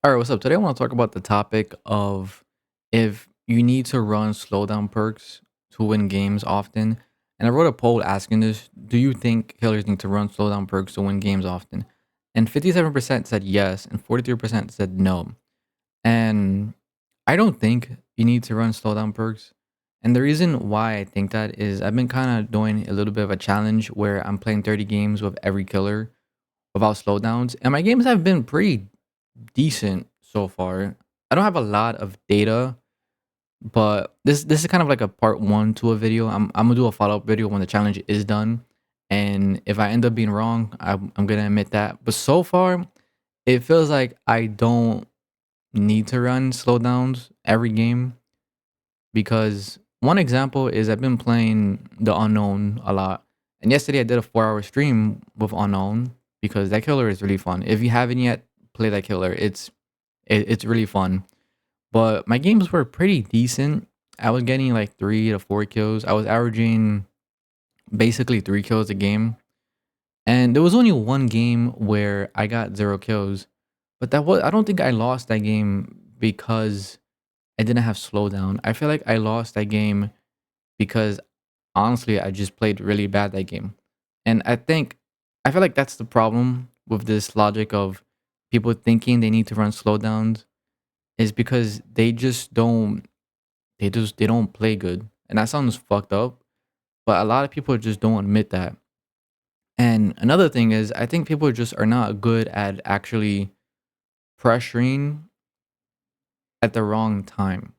All right, what's up? Today I want to talk about the topic of if you need to run slowdown perks to win games often. And I wrote a poll asking this: do you think killers need to run slowdown perks to win games often? And 57% said yes, and 43% said no. And I don't think you need to run slowdown perks. And the reason why I think that is I've been kind of doing a little bit of a challenge where I'm playing 30 games with every killer without slowdowns. And my games have been pretty decent so far. I don't have a lot of data, but this is kind of like a part one to a video. I'm gonna do a follow up video when the challenge is done, and if I end up being wrong, I'm gonna admit that. But so far, it feels like I don't need to run slowdowns every game because one example is I've been playing the unknown a lot, and yesterday I did a 4 hour stream with unknown because that killer is really fun. If you haven't yet played that killer, it's really fun. But my games were pretty decent. I was getting like 3 to 4 kills. I was averaging basically 3 kills a game. And there was only one game where I got 0 kills. But that was I don't think I lost that game because I didn't have slowdown. I feel like I lost that game because honestly I just played really bad that game. And I feel like that's the problem with this logic of people thinking they need to run slowdowns is because they don't play good. And that sounds fucked up, but a lot of people just don't admit that. And another thing is I think people just are not good at actually pressuring at the wrong time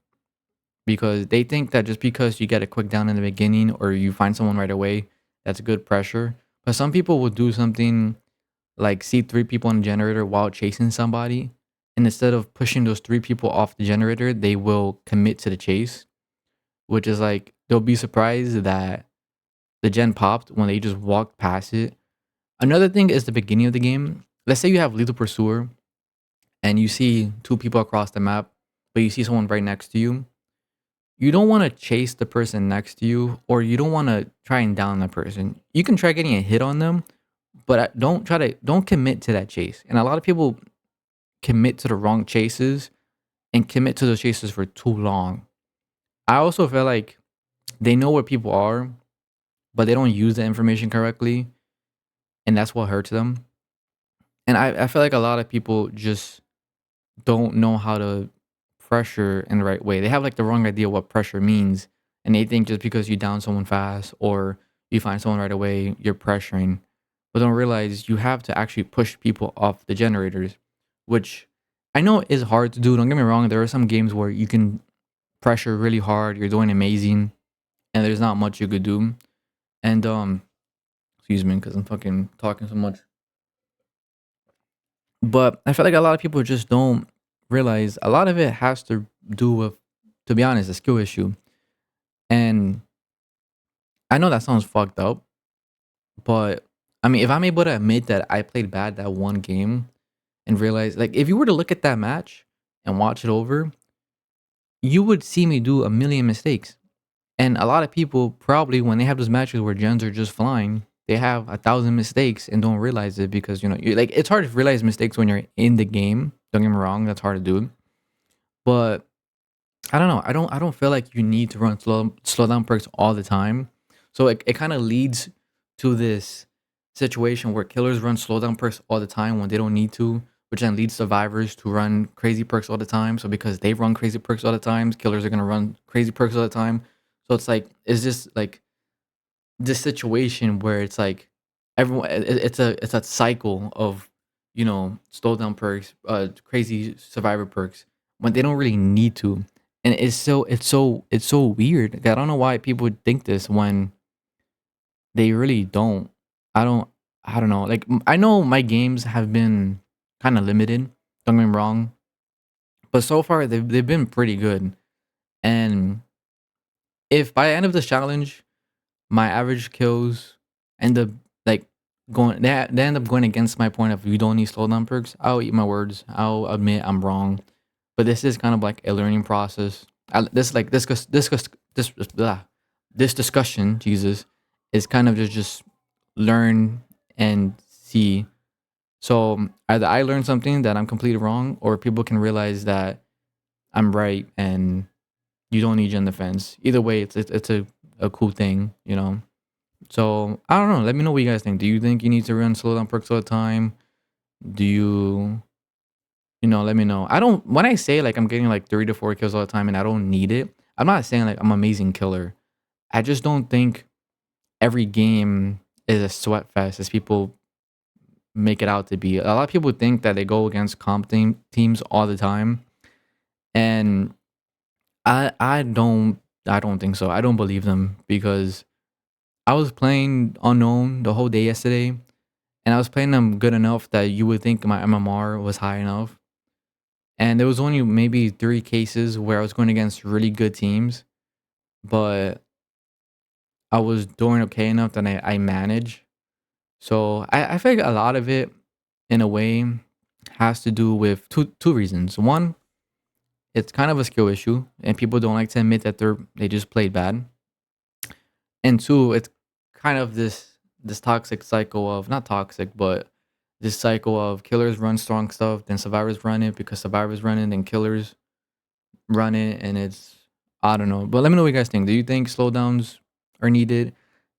because they think that just because you get a quick down in the beginning or you find someone right away, that's good pressure. But some people will do something like see 3 people on the generator while chasing somebody, and instead of pushing those 3 people off the generator, they will commit to the chase, which is like they'll be surprised that the gen popped when they just walked past it. Another thing is the beginning of the game. Let's say you have Lethal Pursuer and you see 2 people across the map, but you see someone right next to you. You don't want to chase the person next to you, or you don't want to try and down the person. You can try getting a hit on them, but don't commit to that chase. And a lot of people commit to the wrong chases and commit to those chases for too long. I also feel like they know where people are, but they don't use the information correctly, and that's what hurts them. And I feel like a lot of people just don't know how to pressure in the right way. They have like the wrong idea what pressure means, and they think just because you down someone fast or you find someone right away, you're pressuring. But don't realize you have to actually push people off the generators, which I know is hard to do. Don't get me wrong. There are some games where you can pressure really hard, you're doing amazing, and there's not much you could do. And excuse me, because I'm fucking talking so much. But I feel like a lot of people just don't realize a lot of it has to do with, to be honest, a skill issue. And I know that sounds fucked up, but I mean, if I'm able to admit that I played bad that one game and realize, like, if you were to look at that match and watch it over, you would see me do a million mistakes. And a lot of people probably, when they have those matches where gens are just flying, they have 1,000 mistakes and don't realize it because you like it's hard to realize mistakes when you're in the game. Don't get me wrong, that's hard to do. But I don't know. I don't feel like you need to run slow down perks all the time. So it kind of leads to this situation where killers run slowdown perks all the time when they don't need to, which then leads survivors to run crazy perks all the time. So because they run crazy perks all the time, killers are gonna run crazy perks all the time. So it's like it's just like this situation where it's like everyone it's a cycle of slow down perks, crazy survivor perks when they don't really need to. And it's so weird. Like, I don't know why people would think this when they really don't. I don't I don't know. Like I know my games have been kind of limited. Don't get me wrong, but so far they've been pretty good. And if by the end of this challenge my average kills end up like they end up going against my point of you don't need slowdown perks, I'll eat my words. I'll admit I'm wrong. But this is kind of like a learning process. This like this discussion, Jesus, is kind of just learn and see So either I learned something that I'm completely wrong, or people can realize that I'm right and you don't need you on the fence. Either way, it's a cool thing, you know. So I don't know. Let me know what you guys think. Do you think you need to run slow down perks all the time? Do you, let me know. I don't, when I say like I'm getting like 3 to 4 kills all the time and I don't need it, I'm not saying like I'm an amazing killer. I just don't think every game is a sweat fest as people make it out to be. A lot of people think that they go against teams all the time, and I don't think so. I don't believe them because I was playing unknown the whole day yesterday, and I was playing them good enough that you would think my MMR was high enough. And there was only maybe 3 cases where I was going against really good teams, but I was doing okay enough that I managed. So I feel like a lot of it, in a way, has to do with two reasons. One, it's kind of a skill issue, and people don't like to admit that they just played bad. And two, it's kind of this toxic cycle of, not toxic, but this cycle of killers run strong stuff, then survivors run it because survivors run it, then killers run it, and it's, I don't know. But let me know what you guys think. Do you think slowdowns are needed?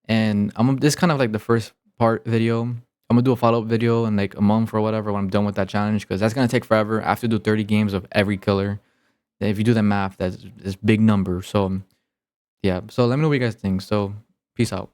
And this is kind of like the first part video. I'm gonna do a follow up video in like a month or whatever when I'm done with that challenge, because that's gonna take forever. I have to do 30 games of every killer. If you do the math, that's big number. So yeah. So let me know what you guys think. So peace out.